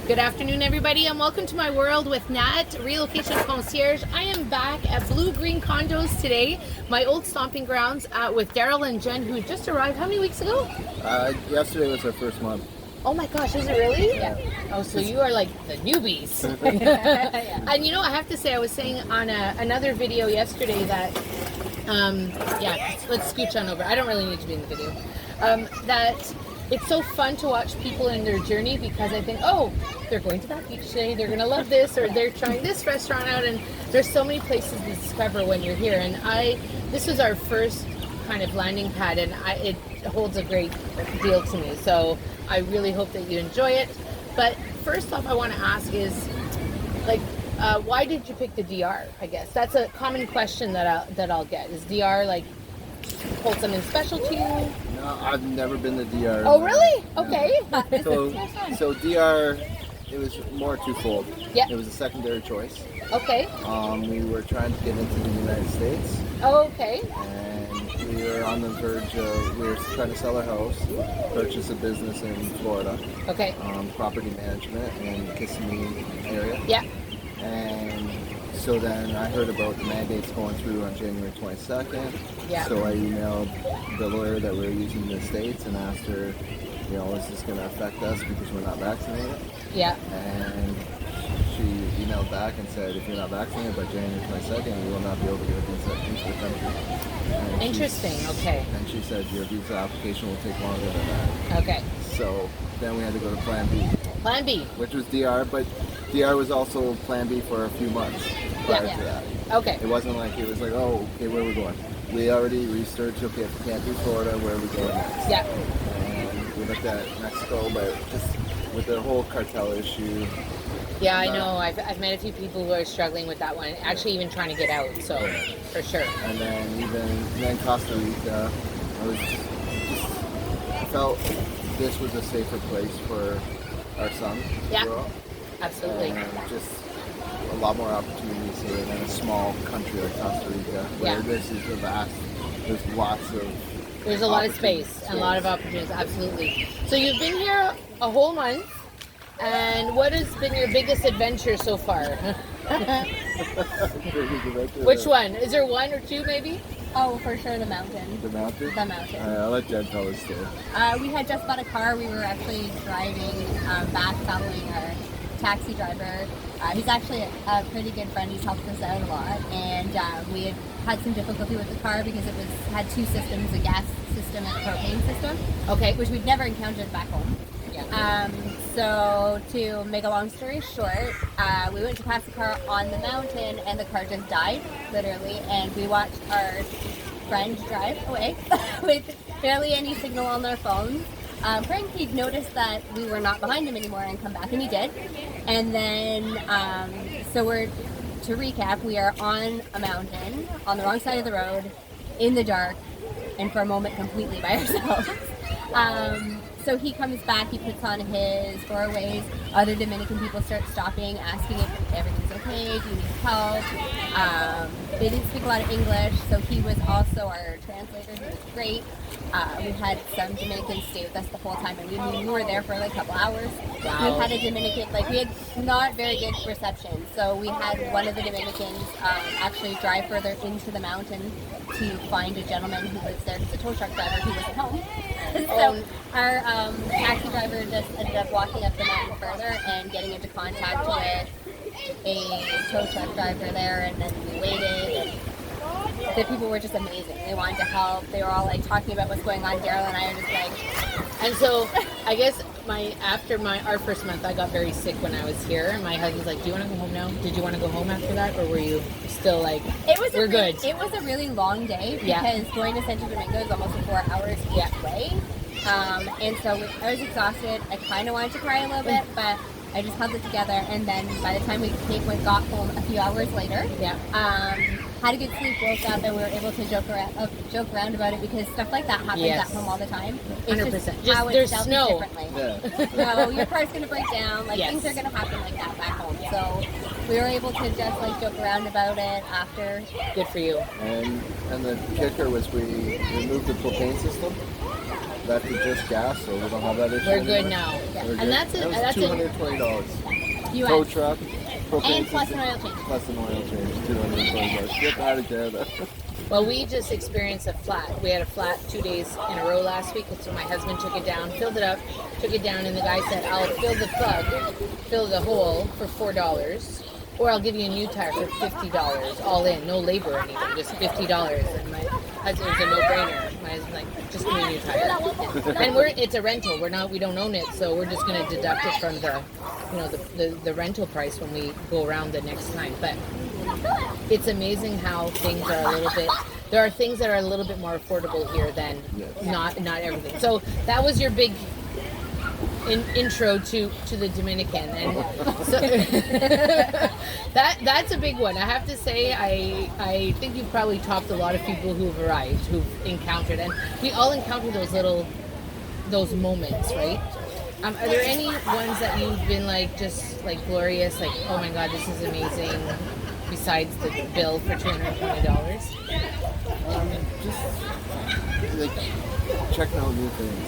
Good afternoon, everybody, and welcome to my world with Nat, Relocation Concierge. I am back at Blue Green Condos today, my old stomping grounds, with Darryl and Jenn, who just arrived. How many weeks ago? Yesterday was our first month. Oh my gosh, is it really? Yeah. Oh, so you are like the newbies. And you know, I have to say, I was saying on another video yesterday that, let's scooch on over. I don't really need to be in the video. That it's so fun to watch people in their journey, because I think, oh, they're going to that beach today, they're going to love this, or they're trying this restaurant out, and there's so many places to discover when you're here. And this was our first kind of landing pad, and it holds a great deal to me. So I really hope that you enjoy it. But first off, I want to ask is, like, why did you pick the DR? I guess that's a common question that I'll get. Is DR like hold something special to you? No, I've never been to DR. Oh, really? Okay. So DR, it was more twofold. Yeah. It was a secondary choice. Okay. We were trying to get into the United States. Oh, okay. And we were on the verge of, we were trying to sell our house, purchase a business in Florida. Okay. Property management in Kissimmee area. Yeah. And so then I heard about the mandates going through on January 22nd. Yeah. So I emailed the lawyer that we were using in the States and asked her, you know, is this going to affect us because we're not vaccinated? Yeah. And she emailed back and said, if you're not vaccinated by January 22nd, you will not be able to get a visa into the country. And Interesting. Okay. And she said your visa application will take longer than that. Okay. So then we had to go to Plan B. Plan B. Which was DR, but DR was also Plan B for a few months prior to that. Okay. It wasn't like it was like, oh, okay, where are we going? We already researched, okay, if we can't do Florida, where are we going next? Yeah. And we looked at Mexico, but just with the whole cartel issue. Yeah, I know. I've met a few people who are struggling with that one. Actually, even trying to get out. So, for sure. And then Costa Rica, I felt this was a safer place for our son to grow up. Absolutely. And just a lot more opportunities here than a small country like Costa Rica, where this is a vast, there's lots of There's a lot of space and a lot of opportunities, absolutely. So you've been here a whole month, and what has been your biggest adventure so far? Which one? Is there one or two maybe? Oh, for sure, the mountain. The mountain? The mountain. I'll let Jen tell us story. We had just bought a car. We were actually driving back, following our taxi driver. He's actually a pretty good friend. He's helped us out a lot. And we had some difficulty with the car because it had two systems, a gas system and a propane system. Okay. Which we'd never encountered back home. Yeah. So to make a long story short, we went to pass the car on the mountain and the car just died, literally, and we watched our friend drive away with barely any signal on their phones. Frank, he'd noticed that we were not behind him anymore and come back, and he did. And then, to recap, we are on a mountain, on the wrong side of the road, in the dark, and for a moment completely by ourselves. So he comes back, he puts on his doorways, other Dominican people start stopping, asking if everything's okay, do you need help? They didn't speak a lot of English, so he was also our translator, he was great. We had some Dominicans stay with us the whole time, and we were there for like a couple hours. Wow. We had a Dominican, we had not very good reception, so we had one of the Dominicans actually drive further into the mountain to find a gentleman who was there, who's a tow truck driver who was at home. So our taxi driver just ended up walking up the mountain further and getting into contact with a tow truck driver there, and then we waited, and the people were just amazing. They wanted to help. They were all like talking about what's going on. Darryl and I are just like... And so, I guess after our first month, I got very sick when I was here, and my husband's like, do you want to go home now? Did you want to go home after that, or were you still like, we're good? It was a really long day, because going to Santo Domingo is almost 4 hours each way. And so I was exhausted. I kind of wanted to cry a little bit, but I just held it together. And then by the time we got home a few hours later, had a good sleep, woke up, and we were able to joke around about it, because stuff like that happens at home all the time. It's 100%. Just how there's it's snow. Differently. No, your car's going to break down. Things are going to happen like that back home. So we were able to just joke around about it after. Good for you. And the kicker was we removed the propane system. left it just gas, so we don't have that issue We're good anymore. now. We're And good. that's it. That was That's it. $220. US. Tow truck, propane And plus system, an oil change. plus an oil change, $220. Get out of Canada. Well, we just experienced a flat. We had a flat 2 days in a row last week, and so my husband took it down, filled it up, took it down, and the guy said, "I'll fill the plug, fill the hole for $4, or I'll give you a new tire for $50, all in, no labor or anything, just $50." And my husband was a no-brainer. My husband's like, "Just give me a new tire." And it's a rental. We don't own it, so we're just going to deduct it from the rental price when we go around the next time. But it's amazing how things are a little bit. There are things that are a little bit more affordable here than not everything. So that was your big intro to the Dominican, and so that's a big one. I have to say, I think you've probably topped a lot of people who've arrived, who've encountered, and we all encounter those moments, right? Are there any ones that you've been like just like glorious, like, oh my God, this is amazing, besides the bill for $220? Just like checking out new things.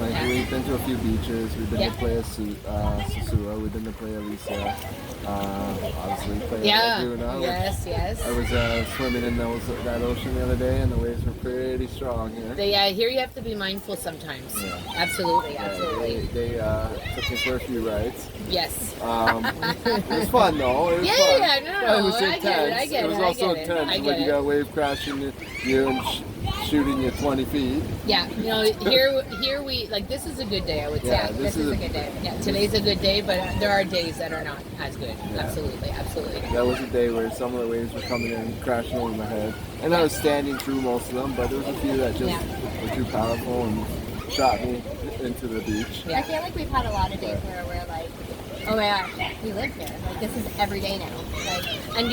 Like we've been to a few beaches. We've been to Playa Sosua. We've been to Playa Alicia. Obviously Playa Laguna. Yes. I was swimming in that ocean the other day, and the waves were pretty strong here. Here you have to be mindful sometimes. Yeah. Absolutely. They took me for a few rides. Yes. It was fun though. It was fun. No, It was intense. I get it. It was also intense when you got a wave crashing you and shooting you 20 feet. Yeah, here we, like, this is a good day, I would say. Yeah, this is a good day. Yeah, today's a good day, but there are days that are not as good. Yeah. Absolutely. That was a day where some of the waves were coming in, crashing over my head. And I was standing through most of them, but there was a few that just were too powerful and shot me into the beach. I feel like we've had a lot of days where we're like, oh my gosh, we live here. Like, this is every day now. Like, And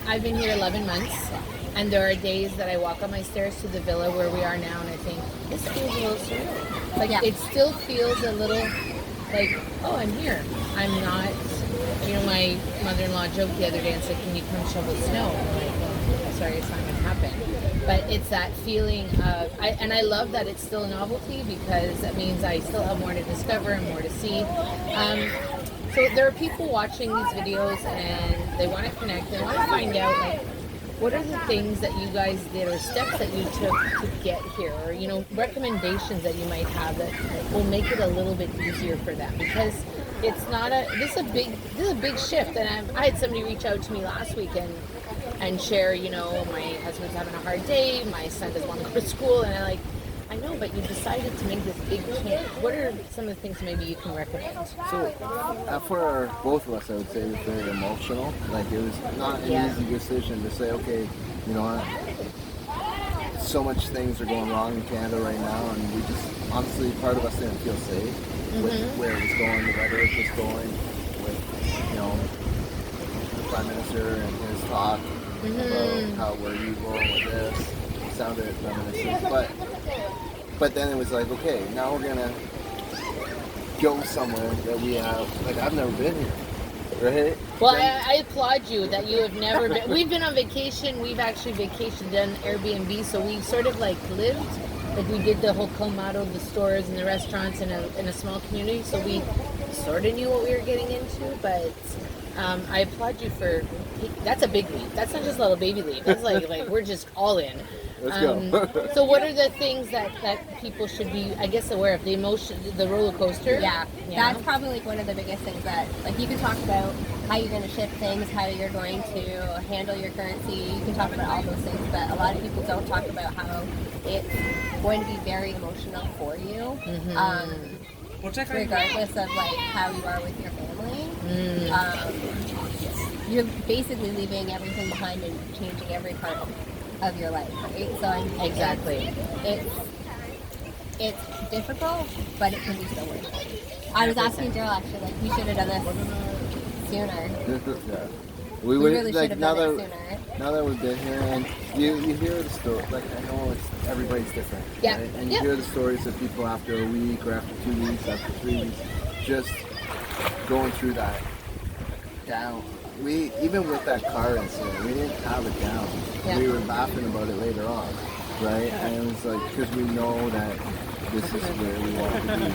I've been here 11 months, and there are days that I walk up my stairs to the villa where we are now, and I think, this feels a little surreal. Like, it still feels a little like, oh, I'm here. I'm not, my mother-in-law joked the other day and said, can you come shovel snow? I'm like, well, sorry, it's not going to happen. But it's that feeling of, and I love that it's still a novelty, because that means I still have more to discover and more to see. So there are people watching these videos and they want to connect. They want to find out, like, what are the things that you guys did or steps that you took to get here, or recommendations that you might have that will make it a little bit easier for them, because it's not this is a big shift. And I had somebody reach out to me last week and share, my husband's having a hard day, my son doesn't want to go to school, and I know, but you decided to make this big change. What are some of the things maybe you can recommend? So, for both of us, I would say it was very emotional. Like, it was not an easy decision to say, okay, you know what, so much things are going wrong in Canada right now, and we just, honestly, part of us didn't feel safe with where it was going, the rhetoric was going, with, the Prime Minister and his talk about how we're evil with this. It sounded reminiscent, but then it was like, okay, now we're gonna go somewhere that we have, like, I've never been here, right? Well, I applaud you that you have never been. We've been on vacation. We've actually vacationed, done Airbnb, so we sort of like lived, like we did the whole Colmado, the stores and the restaurants in a small community, so we sort of knew what we were getting into. But I applaud you for, that's a big leap. That's not just a little baby leap. That's like we're just all in. Let's go. So what are the things that people should be, I guess, aware of? The emotion, the roller coaster? Yeah, that's probably like one of the biggest things that, like, you can talk about how you're going to ship things, how you're going to handle your currency. You can talk about all those things, but a lot of people don't talk about how it's going to be very emotional for you, regardless of like how you are with your family. You're basically leaving everything behind and changing every part of your life, right? So exactly. It's difficult, but it can be so worth it. I was asking Darryl, actually, like, we should have done this sooner. Yeah. We really should have done it sooner. Now that we've been here, and you hear the story, like, I know everybody's different, yeah. Right? And you hear the stories of people after a week or after 2 weeks, after 3 weeks, just going through that down. Even with that car incident, we didn't have it down. Yeah. We were laughing about it later on, right? And it was like, because we know that this is where we want to be.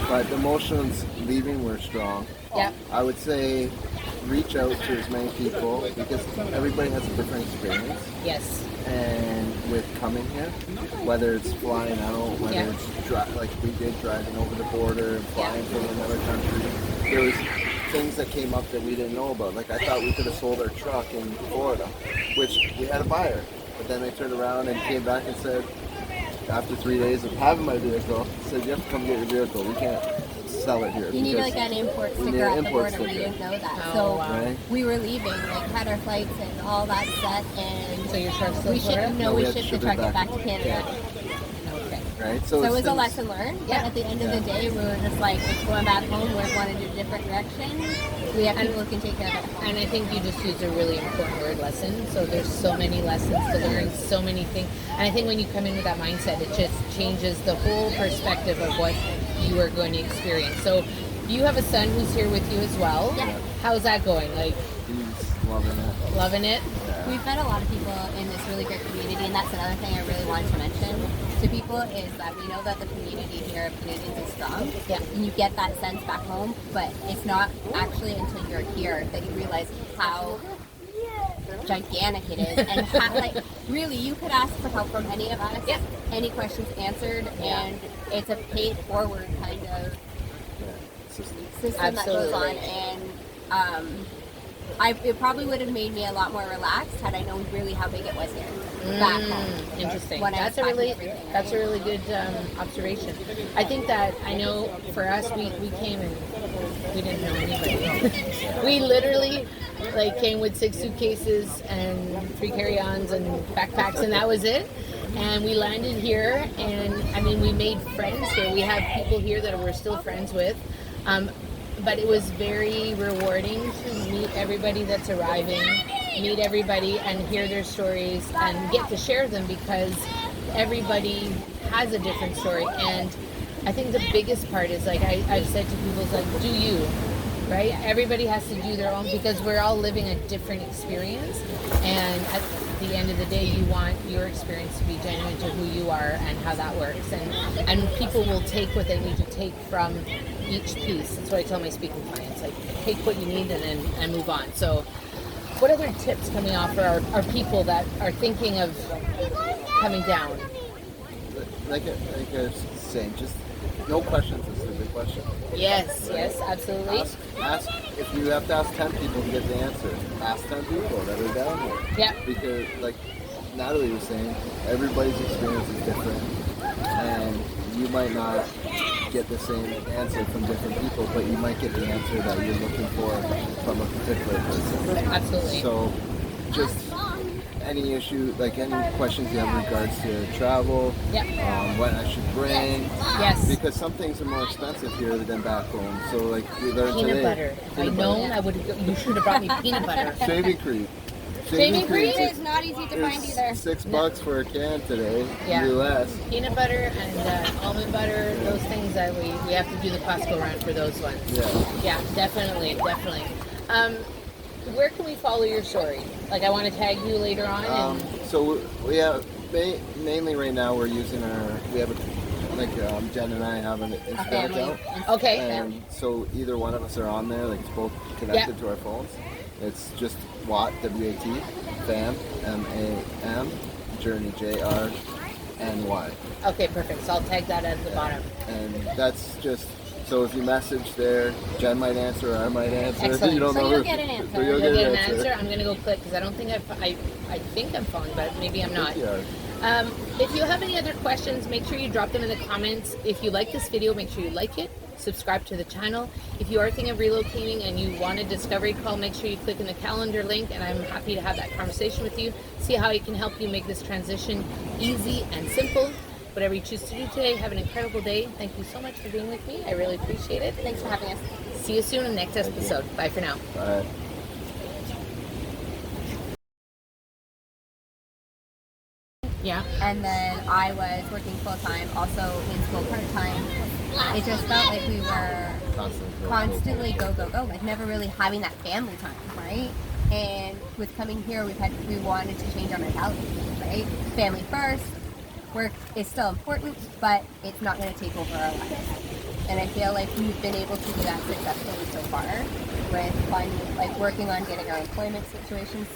But the emotions leaving were strong. Yeah. I would say reach out to as many people because everybody has a different experience. Yes. And with coming here, whether it's flying out, whether it's like we did driving over the border and flying from another country, there was things that came up that we didn't know about. Like I thought we could have sold our truck in Florida, which we had a buyer, but then they turned around and came back and said, after 3 days of having my vehicle, said you have to come get your vehicle. We can't sell it here. You need like an import sticker at the border. We didn't know that. We were leaving, like had our flights and all that set, and so your truck's still we shipped the truck back to Canada. Okay. Right. So it was a lesson learned. But at the end of the day, we were just like, it's going back home. We're going in a different direction. We have people who can take care of it. And I think you just used a really important word, lesson. So there's so many lessons to learn, so many things. And I think when you come in with that mindset, it just changes the whole perspective of what you are going to experience. So you have a son who's here with you as well. Yeah. How's that going? Like, he's loving it. Loving it? Yeah. We've met a lot of people in this really great community, and that's another thing I really wanted to mention to people is that we know that the community here of Canadians is strong. Yeah. And you get that sense back home, but it's not actually until you're here that you realize how gigantic it is, and how, like, really you could ask for help from any of us, any questions answered, and it's a paid forward kind of system that goes on, and it probably would have made me a lot more relaxed had I known really how big it was here back home. Interesting. That's a really good observation. I think that I know for us, we came and we didn't know anybody. We literally came with 6 suitcases and 3 carry-ons and backpacks, and that was it. And we landed here, and I mean, we made friends here. We have people here that we're still friends with. But it was very rewarding to meet everybody that's arriving, meet everybody and hear their stories and get to share them because everybody has a different story. And I think the biggest part is, like I've said to people, is like, do you, right? Everybody has to do their own because we're all living a different experience. And at the end of the day, you want your experience to be genuine to who you are and how that works. And people will take what they need to take from each piece. That's what I tell my speaking clients, like, take what you need and move on. So what other tips can we offer our people that are thinking of coming down? Like I was saying, just no questions is a good question. Yes, absolutely. Ask if you have to ask 10 people to get the answer. Ask 10 people that are down here. Yeah. Because, like Natalie was saying, everybody's experience is different, and you might not get the same answer from different people, but you might get the answer that you're looking for from a particular person. Absolutely. So, just any issue, like any questions you have in regards to travel, what I should bring. Yes. Because some things are more expensive here than back home. So, like we learned peanut today. Butter. If I'd known, you should have brought me peanut butter. Shaving cream. Shaving cream is not easy to find either. $6 for a can today. Yeah. US. Peanut butter and almond butter, those things that we have to do the Costco run for those ones. Yeah, definitely. Where can we follow your story? Like, I want to tag you later on. So we have mainly right now we're using Jen and I have an Instagram account. Okay. And so either one of us are on there. Like, it's both connected to our phones. It's just Watt, W-A-T, Fam, M-A-M, Journey, J-R-N-Y. Okay, perfect. So I'll tag that at the bottom. And that's just, so if you message there, Jen might answer or I might answer. Excellent. You don't so know you'll get an answer. So You'll get an answer. I'm going to go click because I don't think I think I'm following, but maybe I'm not. If you have any other questions, make sure you drop them in the comments. If you like this video, make sure you like it. Subscribe to the channel. If you are thinking of relocating and you want a discovery call, make sure you click in the calendar link, and I'm happy to have that conversation with you. See how I can help you make this transition easy and simple. Whatever you choose to do today, have an incredible day. Thank you so much for being with me. I really appreciate it. Thanks for having us. See you soon in the next episode. Bye for now. Bye. Yeah. And then I was working full-time, also in school part-time. It just felt like we were constantly go, like never really having that family time, right? And with coming here, we wanted to change our mentality, right? Family first, work is still important, but it's not going to take over our lives. And I feel like we've been able to do that successfully so far with finding, like, working on getting our employment situations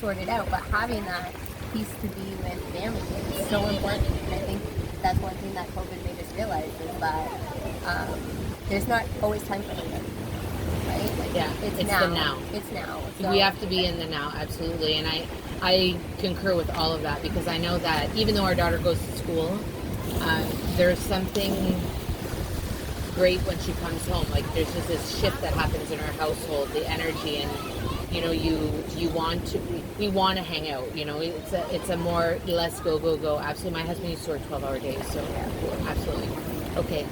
sorted out, but having that piece to be with family is so important. And I think that's one thing that COVID made us realize is that there's not always time for later, right? Like, Yeah, it's now. the now. It's now. So, We have to be in the now, absolutely. And I concur with all of that, because I know that even though our daughter goes to school, there's something great when she comes home. Like, there's just this shift that happens in our household, the energy, and you know, we want to hang out. You know, it's a more less go. Absolutely, my husband used to work 12-hour days, so absolutely. Okay,